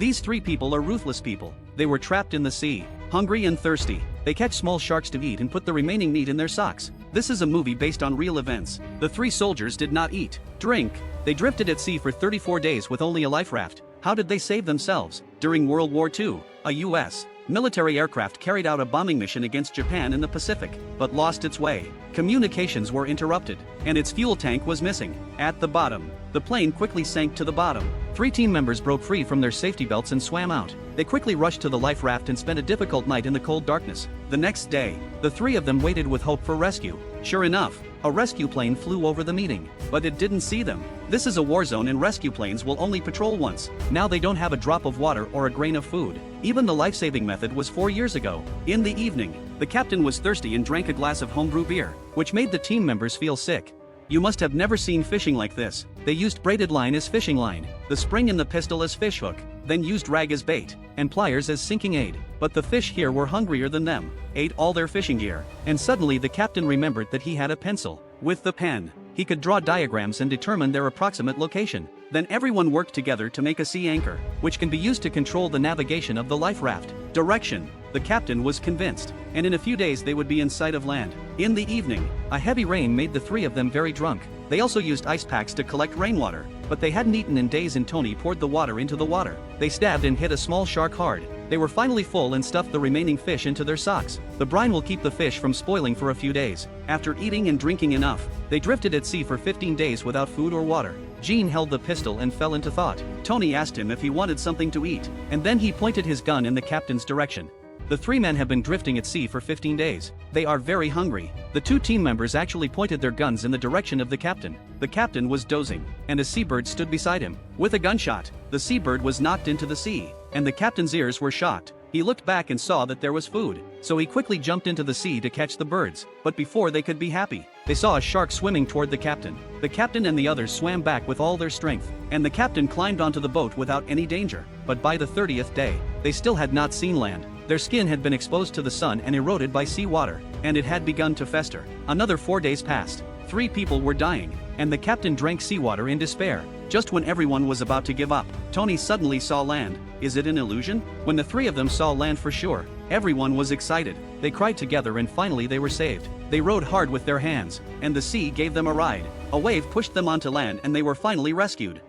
These three people are ruthless people. They were trapped in the sea, hungry and thirsty. They catch small sharks to eat and put the remaining meat in their socks. This is a movie based on real events. The three soldiers did not eat, drink. They drifted at sea for 34 days with only a life raft. How did they save themselves? During World War II, a U.S. military aircraft carried out a bombing mission against Japan in the Pacific, but lost its way. Communications were interrupted, and its fuel tank was missing. At the bottom, the plane quickly sank to the bottom. Three team members broke free from their safety belts and swam out. They quickly rushed to the life raft and spent a difficult night in the cold darkness. The next day, the three of them waited with hope for rescue. Sure enough, a rescue plane flew over the meeting, but it didn't see them. This is a war zone and rescue planes will only patrol once. Now they don't have a drop of water or a grain of food. Even the life-saving method was 4 years ago. In the evening, the captain was thirsty and drank a glass of homebrew beer, which made the team members feel sick. You must have never seen fishing like this. They used braided line as fishing line, the spring in the pistol as fish hook, then used rag as bait, and pliers as sinking aid. But the fish here were hungrier than them, ate all their fishing gear, and suddenly the captain remembered that he had a pencil. With the pen, he could draw diagrams and determine their approximate location. Then everyone worked together to make a sea anchor, which can be used to control the navigation of the life raft. Direction. The captain was convinced, and in a few days they would be in sight of land. In the evening, a heavy rain made the three of them very drunk. They also used ice packs to collect rainwater, but they hadn't eaten in days and Tony poured the water into the water. They stabbed and hit a small shark hard. They were finally full and stuffed the remaining fish into their socks. The brine will keep the fish from spoiling for a few days. After eating and drinking enough, they drifted at sea for 15 days without food or water. Gene held the pistol and fell into thought. Tony asked him if he wanted something to eat, and then he pointed his gun in the captain's direction. The three men have been drifting at sea for 15 days. They are very hungry. The two team members actually pointed their guns in the direction of the captain. The captain was dozing, and a seabird stood beside him. With a gunshot, the seabird was knocked into the sea, and the captain's ears were shocked. He looked back and saw that there was food, so he quickly jumped into the sea to catch the birds. But before they could be happy, they saw a shark swimming toward the captain. The captain and the others swam back with all their strength, and the captain climbed onto the boat without any danger. But by the 30th day, they still had not seen land. Their skin had been exposed to the sun and eroded by seawater, and it had begun to fester. Another 4 days passed. 3 people were dying, and the captain drank seawater in despair. Just when everyone was about to give up, Tony suddenly saw land. Is it an illusion? When the three of them saw land for sure, everyone was excited. They cried together and finally they were saved. They rowed hard with their hands, and the sea gave them a ride. A wave pushed them onto land and they were finally rescued.